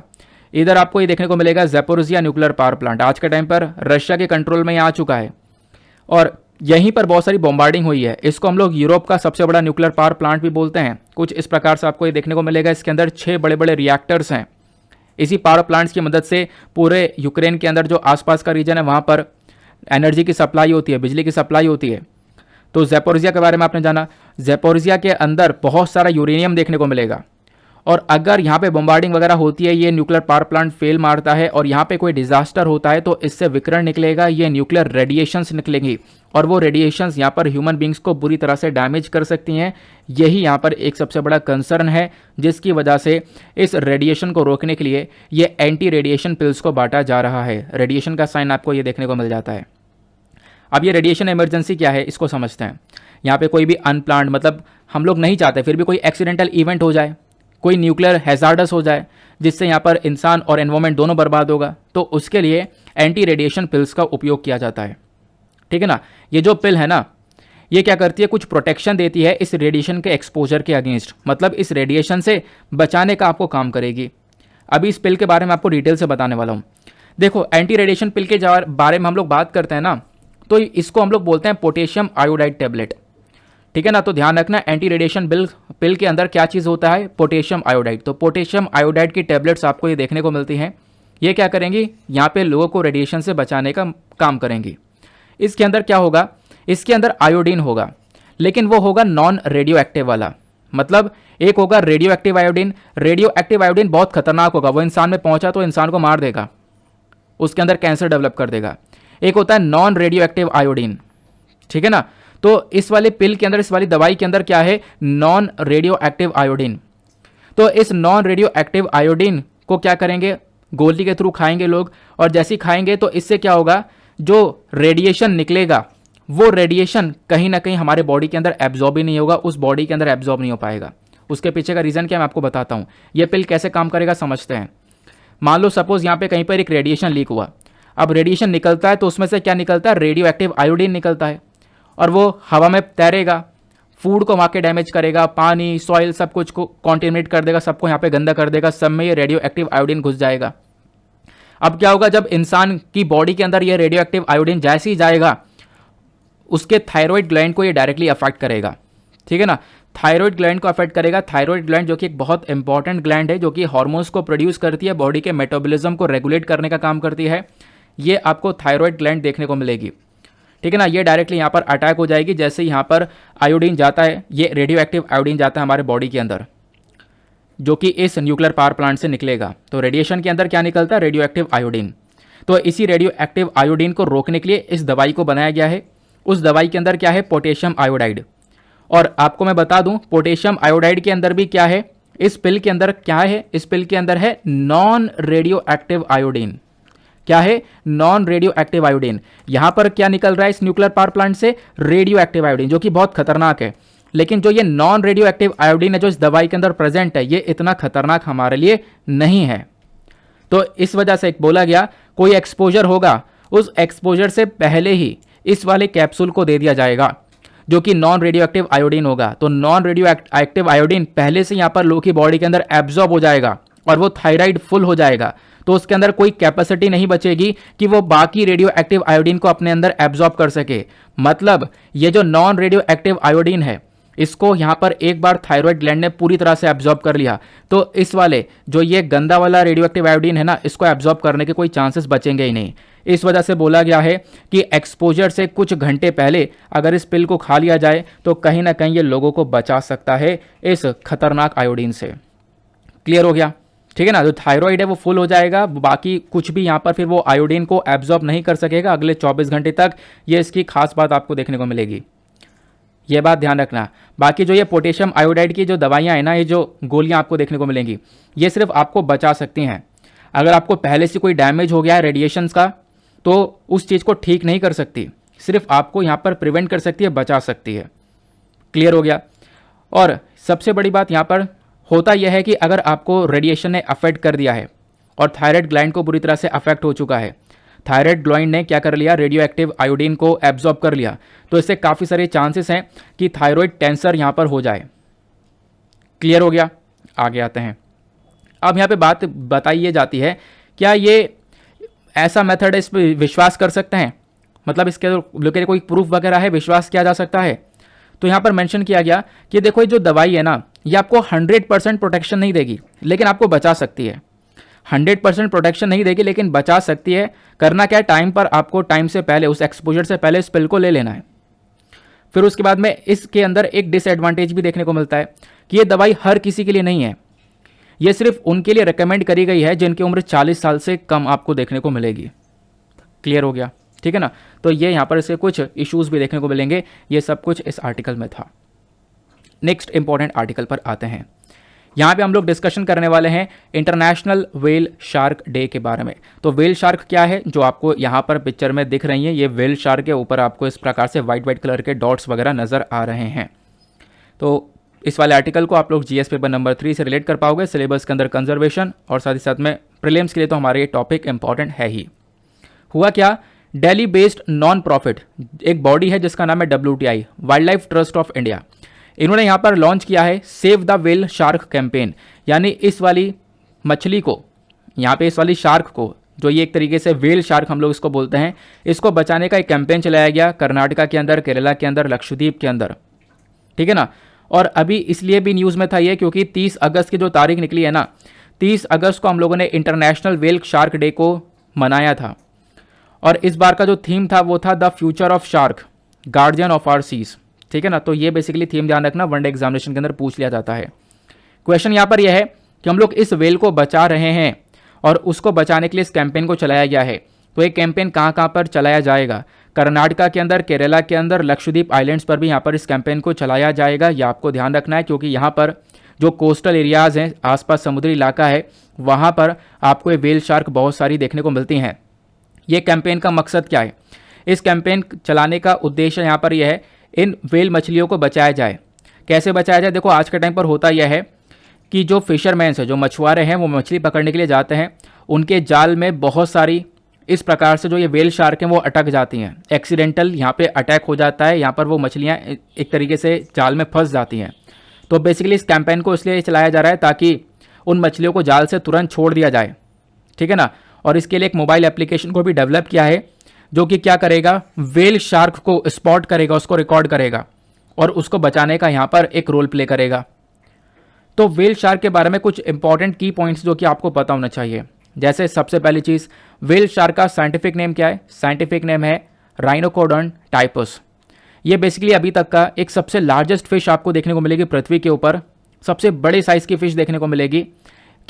इधर आपको ये देखने को मिलेगा ज़ैपोरिज़िया न्यूक्लियर पावर प्लांट। आज के टाइम पर रशिया के कंट्रोल में ये आ चुका है और यहीं पर बहुत सारी बॉम्बार्डिंग हुई है। इसको हम लोग यूरोप का सबसे बड़ा न्यूक्लियर पावर प्लांट भी बोलते हैं। कुछ इस प्रकार से आपको ये देखने को मिलेगा। इसके अंदर 6 बड़े बड़े रिएक्टर्स हैं। इसी पावर प्लांट्स की मदद से पूरे यूक्रेन के अंदर जो आसपास का रीजन है वहाँ पर एनर्जी की सप्लाई होती है, बिजली की सप्लाई होती है। तो ज़ैपोरिज़िया के बारे में आपने जाना, ज़ैपोरिज़िया के अंदर बहुत सारा यूरेनियम देखने को मिलेगा, और अगर यहाँ पे बम्बार्डिंग वगैरह होती है, ये न्यूक्लियर पावर प्लांट फेल मारता है और यहाँ पे कोई डिजास्टर होता है तो इससे विकिरण निकलेगा, ये न्यूक्लियर रेडिएशंस निकलेंगी और वो रेडिएशंस यहाँ पर ह्यूमन बींग्स को बुरी तरह से डैमेज कर सकती हैं। यही यहाँ पर एक सबसे बड़ा कंसर्न है, जिसकी वजह से इस रेडिएशन को रोकने के लिए ये एंटी रेडिएशन पिल्स को बांटा जा रहा है। रेडिएशन का साइन आपको ये देखने को मिल जाता है। अब ये रेडिएशन इमरजेंसी क्या है इसको समझते हैं। यहाँ पे कोई भी अनप्लान्ड, मतलब हम लोग नहीं चाहते, फिर भी कोई एक्सीडेंटल इवेंट हो जाए, कोई न्यूक्लियर हैजार्डस हो जाए जिससे यहाँ पर इंसान और एनवायरमेंट दोनों बर्बाद होगा, तो उसके लिए एंटी रेडिएशन पिल्स का उपयोग किया जाता है। ठीक है ना। ये जो पिल है ना, ये क्या करती है, कुछ प्रोटेक्शन देती है इस रेडिएशन के एक्सपोजर के अगेंस्ट, मतलब इस रेडिएशन से बचाने का आपको काम करेगी। अभी इस पिल के बारे में आपको डिटेल से बताने वाला हूँ। देखो, एंटी रेडिएशन पिल के बारे में हम लोग बात करते हैं ना, तो इसको हम लोग बोलते हैं पोटेशियम आयोडाइड टेबलेट। ठीक है ना। तो ध्यान रखना, एंटी रेडिएशन पिल के अंदर क्या चीज़ होता है, पोटेशियम आयोडाइड। तो पोटेशियम आयोडाइड की टेबलेट्स आपको ये देखने को मिलती हैं। ये क्या करेंगी, यहाँ पे लोगों को रेडिएशन से बचाने का काम करेंगी। इसके अंदर क्या होगा, इसके अंदर आयोडीन होगा, लेकिन वो होगा नॉन रेडियो एक्टिव वाला। मतलब एक होगा radio active iodine. Radio active iodine बहुत खतरनाक होगा, वो इंसान में पहुंचा तो इंसान को मार देगा, उसके अंदर कैंसर डेवलप कर देगा। एक होता है नॉन रेडियो एक्टिव आयोडीन। ठीक है ना। तो इस वाले पिल के अंदर, इस वाली दवाई के अंदर क्या है, नॉन रेडियो एक्टिव आयोडीन। तो इस नॉन रेडियो एक्टिव आयोडीन को क्या करेंगे, गोली के थ्रू खाएंगे लोग, और जैसे ही खाएंगे तो इससे क्या होगा, जो रेडिएशन निकलेगा वो रेडिएशन कहीं ना कहीं हमारे बॉडी के अंदर एब्जॉर्ब ही नहीं होगा, उस बॉडी के अंदर एब्जॉर्ब नहीं हो पाएगा। उसके पीछे का रीज़न क्या मैं आपको बताता हूँ। ये पिल कैसे काम करेगा समझते हैं। मान लो सपोज यहाँ पे कहीं पर एक रेडिएशन लीक हुआ। अब रेडिएशन निकलता है तो उसमें से क्या निकलता है, रेडियो एक्टिव आयोडीन निकलता है, और वो हवा में तैरेगा, फूड को वहाँ के डैमेज करेगा, पानी, सॉइल सब कुछ को कॉन्टेमिनेट कर देगा, सबको यहाँ पे गंदा कर देगा, सब में ये रेडियो एक्टिव आयोडीन घुस जाएगा। अब क्या होगा, जब इंसान की बॉडी के अंदर ये रेडियो एक्टिव आयोडीन जैसे ही जाएगा, उसके थायराइड ग्लैंड को ये डायरेक्टली अफेक्ट करेगा। ठीक है ना। थायराइड ग्लैंड को अफेक्ट करेगा। थायराइड ग्लैंड जो कि एक बहुत इंपॉर्टेंट ग्लैंड है, जो कि हार्मोन्स को प्रोड्यूस करती है, बॉडी के मेटाबॉलिज्म को रेगुलेट करने का काम करती है। ये आपको थायराइड ग्लैंड देखने को मिलेगी। ठीक है ना। ये डायरेक्टली यहाँ पर अटैक हो जाएगी जैसे यहाँ पर आयोडीन जाता है, ये रेडियो एक्टिव आयोडीन जाता है हमारे बॉडी के अंदर, जो कि इस न्यूक्लियर पावर प्लांट से निकलेगा। तो रेडिएशन के अंदर क्या निकलता है, रेडियो एक्टिव आयोडीन। तो इसी रेडियो एक्टिव आयोडीन को रोकने के लिए इस दवाई को बनाया गया है। उस दवाई के अंदर क्या है, पोटेशियम आयोडाइड। और आपको मैं बता दूं, पोटेशियम आयोडाइड के अंदर भी क्या है, इस पिल के अंदर क्या है, इस पिल के अंदर है नॉन रेडियो एक्टिव आयोडीन। क्या है, नॉन रेडियो एक्टिव आयोडीन। यहां पर क्या निकल रहा है इस न्यूक्लियर पावर प्लांट से, रेडियो एक्टिव आयोडीन, जो कि बहुत खतरनाक है। लेकिन जो ये नॉन रेडियो एक्टिव आयोडीन है जो इस दवाई के अंदर प्रेजेंट है, ये इतना खतरनाक हमारे लिए नहीं है। तो इस वजह से बोला गया, कोई एक्सपोजर होगा, उस एक्सपोजर से पहले ही इस वाले कैप्सूल को दे दिया जाएगा, जो कि नॉन रेडियो एक्टिव आयोडीन होगा। तो नॉन रेडियो एक्टिव आयोडीन पहले से यहाँ पर लोगों की बॉडी के अंदर एब्जॉर्ब हो जाएगा और वो थायराइड फुल हो जाएगा। तो उसके अंदर कोई कैपेसिटी नहीं बचेगी कि वो बाकी रेडियो एक्टिव आयोडीन को अपने अंदर एब्जॉर्ब कर सके। मतलब ये जो नॉन रेडियो एक्टिव आयोडीन है, इसको यहाँ पर एक बार थायराइड ग्लैंड ने पूरी तरह से एब्जॉर्ब कर लिया तो इस वाले जो ये गंदा वाला रेडियोएक्टिव आयोडीन है ना, इसको एब्जॉर्ब करने के कोई चांसेस बचेंगे ही नहीं। इस वजह से बोला गया है कि एक्सपोजर से कुछ घंटे पहले अगर इस पिल को खा लिया जाए तो कहीं ना कहीं ये लोगों को बचा सकता है इस खतरनाक आयोडीन से। क्लियर हो गया? ठीक है ना। जो थायराइड है वो फुल हो जाएगा, बाकी कुछ भी यहाँ पर फिर वो आयोडीन को एब्जॉर्ब नहीं कर सकेगा अगले 24 घंटे तक। ये इसकी खास बात आपको देखने को मिलेगी, ये बात ध्यान रखना। बाकी जो ये पोटेशियम आयोडाइड की जो दवाइयाँ हैं ना, ये जो गोलियाँ आपको देखने को मिलेंगी, ये सिर्फ आपको बचा सकती हैं। अगर आपको पहले से कोई डैमेज हो गया है रेडिएशंस का तो उस चीज़ को ठीक नहीं कर सकती, सिर्फ आपको यहाँ पर प्रिवेंट कर सकती है, बचा सकती है। क्लियर हो गया? और सबसे बड़ी बात यहाँ पर होता यह है कि अगर आपको रेडिएशन ने अफेक्ट कर दिया है और थायराइड ग्लैंड को बुरी तरह से अफेक्ट हो चुका है, थायराइड ग्लैंड ने क्या कर लिया, रेडियो एक्टिव आयोडीन को एब्जॉर्ब कर लिया, तो इससे काफ़ी सारे चांसेस हैं कि थायराइड कैंसर यहाँ पर हो जाए। क्लियर हो गया? आगे आते हैं। अब यहाँ पे बात बताई जाती है, क्या ये ऐसा मेथड है, इस पर विश्वास कर सकते हैं, मतलब इसके लेकर कोई प्रूफ वगैरह है, विश्वास किया जा सकता है? तो यहाँ पर मेंशन किया गया कि देखो ये जो दवाई है ना, ये आपको 100% प्रोटेक्शन नहीं देगी लेकिन आपको बचा सकती है। 100% प्रोटेक्शन नहीं देगी लेकिन बचा सकती है। करना क्या है, टाइम पर आपको टाइम से पहले, उस एक्सपोजर से पहले इस पिल को ले लेना है। फिर उसके बाद में इसके अंदर एक डिसएडवांटेज भी देखने को मिलता है कि ये दवाई हर किसी के लिए नहीं है, ये सिर्फ उनके लिए रिकमेंड करी गई है जिनकी उम्र 40 साल से कम आपको देखने को मिलेगी। क्लियर हो गया? ठीक है ना। तो ये यहाँ पर इसे कुछ इश्यूज भी देखने को मिलेंगे, ये सब कुछ इस आर्टिकल में था। नेक्स्ट इंपॉर्टेंट आर्टिकल पर आते हैं। यहाँ पे हम लोग डिस्कशन करने वाले हैं इंटरनेशनल व्हेल शार्क डे के बारे में। तो व्हेल शार्क क्या है, जो आपको यहाँ पर पिक्चर में दिख रही है, ये व्हेल शार्क के ऊपर आपको इस प्रकार से वाइट कलर के डॉट्स वगैरह नजर आ रहे हैं। तो इस वाले आर्टिकल को आप लोग जीएस पेपर नंबर 3 से रिलेट कर पाओगे, सिलेबस के अंदर कंजर्वेशन, और साथ ही साथ में प्रीलिम्स के लिए तो हमारे ये टॉपिक इंपॉर्टेंट है ही। हुआ क्या, दिल्ली बेस्ड नॉन प्रॉफिट एक बॉडी है जिसका नाम है WTI, wild life trust of India. इन्होंने यहाँ पर लॉन्च किया है save the whale shark campaign, यानी इस वाली मछली को, यहाँ पे इस वाली शार्क को, जो ये एक तरीके से व्हेल शार्क हम लोग इसको बोलते हैं, इसको बचाने का एक कैंपेन चलाया गया कर्नाटका के अंदर, केरला के अंदर, लक्षद्वीप के अंदर। ठीक है ना। और अभी इसलिए भी न्यूज़ में था ये क्योंकि 30 अगस्त की जो तारीख निकली है ना, 30 अगस्त को हम लोगों ने इंटरनेशनल व्हेल शार्क डे को मनाया था। और इस बार का जो थीम था वो था the future of shark, guardian of our seas. ठीक है ना। तो ये बेसिकली थीम ध्यान रखना, वनडे एग्जामिनेशन के अंदर पूछ लिया जाता है। क्वेश्चन यहाँ पर यह है कि हम लोग इस व्हेल को बचा रहे हैं और उसको बचाने के लिए इस कैंपेन को चलाया गया है। तो ये कैंपेन कहाँ कहाँ पर चलाया जाएगा, कर्नाटका के अंदर, केरला के अंदर, लक्षद्वीप आइलैंड्स पर भी यहाँ पर इस कैंपेन को चलाया जाएगा। ये आपको ध्यान रखना है क्योंकि यहाँ पर जो कोस्टल एरियाज़ हैं, आसपास समुद्री इलाका है, वहाँ पर आपको ये व्हेल शार्क बहुत सारी देखने को मिलती हैं। ये कैंपेन का मकसद क्या है, इस कैंपेन चलाने का उद्देश्य यहाँ पर यह है इन व्हेल मछलियों को बचाया जाए। कैसे बचाया जाए, देखो आज के टाइम पर होता यह है कि जो फिशरमैन्स हैं, जो मछुआरे हैं, वो मछली पकड़ने के लिए जाते हैं, उनके जाल में बहुत सारी इस प्रकार से जो ये व्हेल शार्क हैं वो अटक जाती हैं, एक्सीडेंटल यहाँ पे अटैक हो जाता है, यहाँ पर वो मछलियाँ एक तरीके से जाल में फंस जाती हैं। तो बेसिकली इस कैंपेन को इसलिए चलाया जा रहा है ताकि उन मछलियों को जाल से तुरंत छोड़ दिया जाए। ठीक है ना। और इसके लिए एक मोबाइल एप्लीकेशन को भी डेवलप किया है जो कि क्या करेगा, व्हेल शार्क को स्पॉट करेगा, उसको रिकॉर्ड करेगा और उसको बचाने का यहाँ पर एक रोल प्ले करेगा। तो व्हेल शार्क के बारे में कुछ इंपॉर्टेंट की पॉइंट्स जो कि आपको पता होना चाहिए। जैसे सबसे पहली चीज़, व्हेल शार्क का साइंटिफिक नेम क्या है, साइंटिफिक नेम है राइनोकोडॉन टाइपस। ये बेसिकली अभी तक का एक सबसे लार्जेस्ट फिश आपको देखने को मिलेगी पृथ्वी के ऊपर, सबसे बड़े साइज़ की फिश देखने को मिलेगी।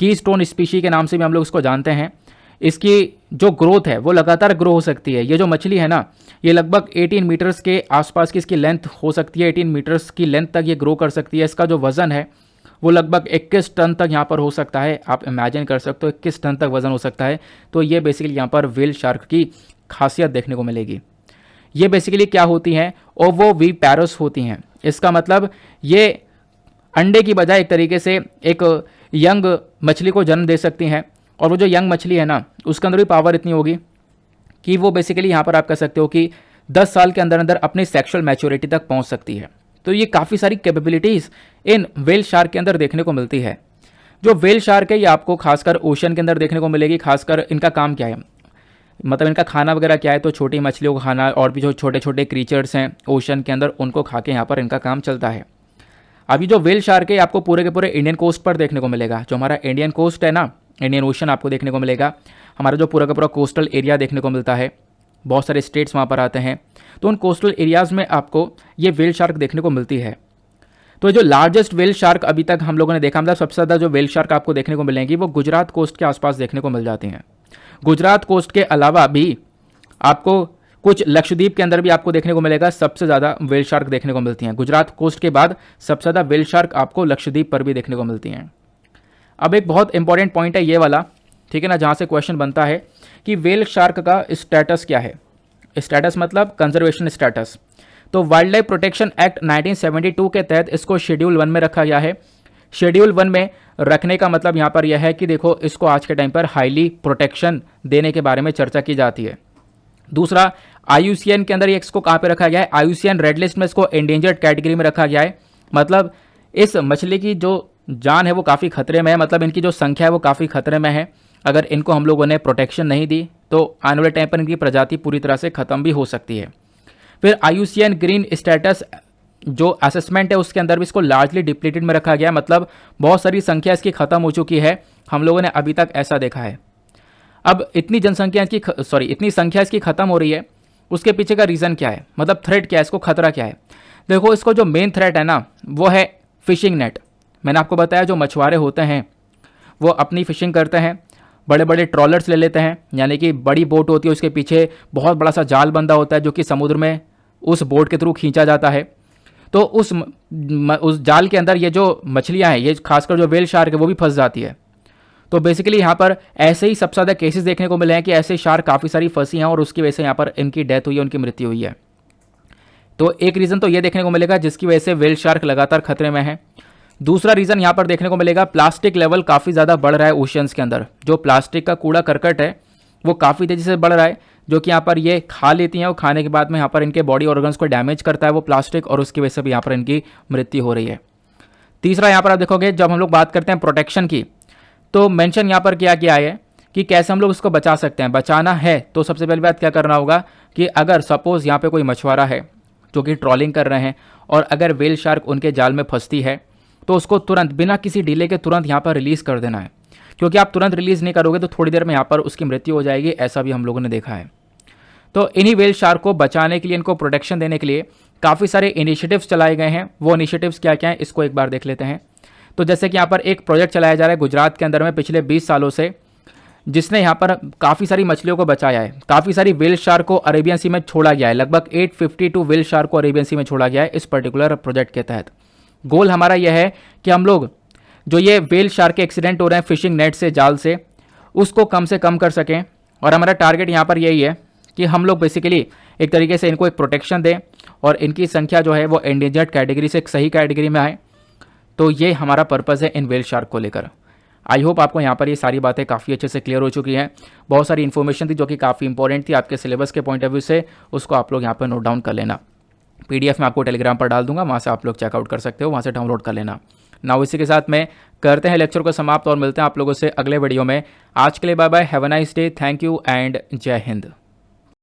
की स्टोन स्पीशी के नाम से भी हम लोग इसको जानते हैं। इसकी जो ग्रोथ है वो लगातार ग्रो हो सकती है। ये जो मछली है ना, ये लगभग 18 मीटर्स के आसपास की इसकी लेंथ हो सकती है, 18 मीटर्स की लेंथ तक ये ग्रो कर सकती है। इसका जो वज़न है वो लगभग 21 टन तक यहाँ पर हो सकता है। आप इमेजिन कर सकते हो 21 टन तक वज़न हो सकता है। तो ये बेसिकली यहाँ पर व्हेल शार्क की खासियत देखने को मिलेगी। ये बेसिकली क्या होती हैं, ओवोविपैरस होती हैं। इसका मतलब ये अंडे की बजाय एक तरीके से एक यंग मछली को जन्म दे सकती हैं। और वो जो यंग मछली है ना, उसके अंदर भी पावर इतनी होगी कि वो बेसिकली यहाँ पर आप कह सकते हो कि 10 साल के अंदर अंदर अपनी सेक्सुअल मैच्योरिटी तक पहुँच सकती है। तो ये काफ़ी सारी कैपेबिलिटीज़ इन व्हेल शार्क के अंदर देखने को मिलती है। जो व्हेल शार्क है ये आपको खासकर ओशन के अंदर देखने को मिलेगी। खासकर इनका काम क्या है, मतलब इनका खाना वगैरह क्या है, तो छोटी मछलियों को खाना और भी जो छोटे छोटे क्रीचर्स हैं ओशन के अंदर उनको खा के यहाँ पर इनका काम चलता है। अभी जो व्हेल शार्क है आपको पूरे के पूरे इंडियन कोस्ट पर देखने को मिलेगा। जो हमारा इंडियन कोस्ट है ना, इंडियन ओशन आपको देखने को मिलेगा। हमारा जो पूरा का पूरा कोस्टल एरिया देखने को मिलता है, बहुत सारे स्टेट्स वहाँ पर आते हैं, तो उन कोस्टल एरियाज़ में आपको ये व्हेल शार्क देखने को मिलती है। तो जो लार्जेस्ट व्हेल शार्क अभी तक हम लोगों ने देखा, मतलब सबसे ज़्यादा जो व्हेल शार्क आपको देखने को मिलेंगी वो गुजरात कोस्ट के आसपास देखने को मिल जाती हैं। गुजरात कोस्ट के अलावा भी आपको कुछ लक्षद्वीप के अंदर भी आपको देखने को मिलेगा, सबसे ज़्यादा व्हेल शार्क देखने को मिलती हैं। गुजरात कोस्ट के बाद सबसे ज़्यादा व्हेल शार्क आपको लक्षद्वीप पर भी देखने को मिलती हैं। अब एक बहुत इंपॉर्टेंट पॉइंट है ये वाला, ठीक है ना, जहाँ से क्वेश्चन बनता है कि व्हेल शार्क का स्टेटस क्या है। स्टेटस मतलब कंजर्वेशन स्टेटस। तो वाइल्ड लाइफ प्रोटेक्शन एक्ट 1972 के तहत इसको शेड्यूल 1 में रखा गया है। शेड्यूल 1 में रखने का मतलब यहाँ पर यह है कि देखो, इसको आज के टाइम पर हाईली प्रोटेक्शन देने के बारे में चर्चा की जाती है। दूसरा, IUCN के अंदर ये इसको कहाँ पे रखा गया है, IUCN रेड लिस्ट में इसको एंडेंजर्ड कैटेगरी में रखा गया है। मतलब इस मछली की जो जान है वो काफ़ी खतरे में है, मतलब इनकी जो संख्या है वो काफ़ी खतरे में है। अगर इनको हम लोगों ने प्रोटेक्शन नहीं दी तो आने वाले टाइम पर इनकी प्रजाति पूरी तरह से ख़त्म भी हो सकती है। फिर IUCN ग्रीन स्टेटस जो असेसमेंट है उसके अंदर भी इसको लार्जली डिप्लीटेड में रखा गया, मतलब बहुत सारी संख्या इसकी खत्म हो चुकी है, हम लोगों ने अभी तक ऐसा देखा है। अब इतनी जनसंख्या इसकी इतनी संख्या इसकी खत्म हो रही है, उसके पीछे का रीज़न क्या है, मतलब थ्रेट क्या है, इसको खतरा क्या है। देखो, इसको जो मेन थ्रेट है ना वो है फिशिंग नेट। मैंने आपको बताया जो मछुआरे होते हैं वो अपनी फिशिंग करते हैं, बड़े बड़े ट्रॉलर्स ले लेते हैं, यानी कि बड़ी बोट होती है, उसके पीछे बहुत बड़ा सा जाल बंधा होता है जो कि समुद्र में उस बोट के थ्रू खींचा जाता है। तो उस जाल के अंदर ये जो मछलियाँ हैं, ये खासकर जो व्हेल शार्क है वो भी फंस जाती है। तो बेसिकली यहाँ पर ऐसे ही सबसे ज़्यादा केसेस देखने को मिले हैं कि ऐसे शार्क काफ़ी सारी फंसी हैं और उसकी वजह से यहाँ पर इनकी डेथ हुई है, उनकी मृत्यु हुई है। तो एक रीज़न तो ये देखने को मिलेगा जिसकी वजह से व्हेल शार्क लगातार खतरे में है। दूसरा रीज़न यहाँ पर देखने को मिलेगा, प्लास्टिक लेवल काफ़ी ज़्यादा बढ़ रहा है ओशियंस के अंदर। जो प्लास्टिक का कूड़ा करकट है वो काफ़ी तेज़ी से बढ़ रहा है, जो कि यहाँ पर ये खा लेती हैं और खाने के बाद में यहाँ पर इनके बॉडी ऑर्गन्स को डैमेज करता है वो प्लास्टिक, और उसकी वजह से भी यहाँ पर इनकी मृत्यु हो रही है। तीसरा, यहाँ पर आप देखोगे जब हम लोग बात करते हैं प्रोटेक्शन की, तो मेंशन यहाँ पर किया गया है कि कैसे हम लोग इसको बचा सकते हैं। बचाना है तो सबसे पहली बात क्या करना होगा कि अगर सपोज़ यहाँ पे कोई मछुआरा है जो कि ट्रॉलिंग कर रहे हैं और अगर व्हेल शार्क उनके जाल में फंसती है तो उसको तुरंत बिना किसी डिले के तुरंत यहाँ पर रिलीज़ कर देना है, क्योंकि आप तुरंत रिलीज़ नहीं करोगे तो थोड़ी देर में यहाँ पर उसकी मृत्यु हो जाएगी, ऐसा भी हम लोगों ने देखा है। तो इन्हीं व्हेल शार्क को बचाने के लिए, इनको प्रोटेक्शन देने के लिए काफ़ी सारे इनिशिएटिव्स चलाए गए हैं। वो इनिशिएटिव्स क्या क्या हैं इसको एक बार देख लेते हैं। तो जैसे कि यहाँ पर एक प्रोजेक्ट चलाया जा रहा है गुजरात के अंदर में पिछले 20 सालों से, जिसने यहाँ पर काफ़ी सारी मछलियों को बचाया है। काफ़ी सारी व्हेल शार्क को अरेबियन सी में छोड़ा गया है, लगभग 852 व्हेल शार्क को अरेबियन सी में छोड़ा गया है इस पर्टिकुलर प्रोजेक्ट के तहत। गोल हमारा यह है कि हम लोग जो ये व्हेल शार्क के एक्सीडेंट हो रहे हैं फिशिंग नेट से, जाल से, उसको कम से कम कर सकें। और हमारा टारगेट यहाँ पर यही है कि हम लोग बेसिकली एक तरीके से इनको एक प्रोटेक्शन दें और इनकी संख्या जो है वो एंडेंजर्ड कैटेगरी से एक सही कैटेगरी में आए। तो ये हमारा पर्पज़ है इन व्हेल शार्क को लेकर। आई होप आपको यहाँ पर ये सारी बातें काफ़ी अच्छे से क्लियर हो चुकी हैं। बहुत सारी इन्फॉर्मेशन थी जो कि काफ़ी इंपॉर्टेंट थी आपके सिलेबस के पॉइंट ऑफ व्यू से, उसको आप लोग यहाँ पर नोट डाउन कर लेना। PDF में आपको टेलीग्राम पर डाल दूंगा, वहाँ से आप लोग चेकआउट कर सकते हो, वहाँ से डाउनलोड कर लेना। नाउ इसी के साथ में करते हैं लेक्चर को समाप्त और मिलते हैं आप लोगों से अगले वीडियो में। आज के लिए bye bye, have a nice day, thank you and जय हिंद।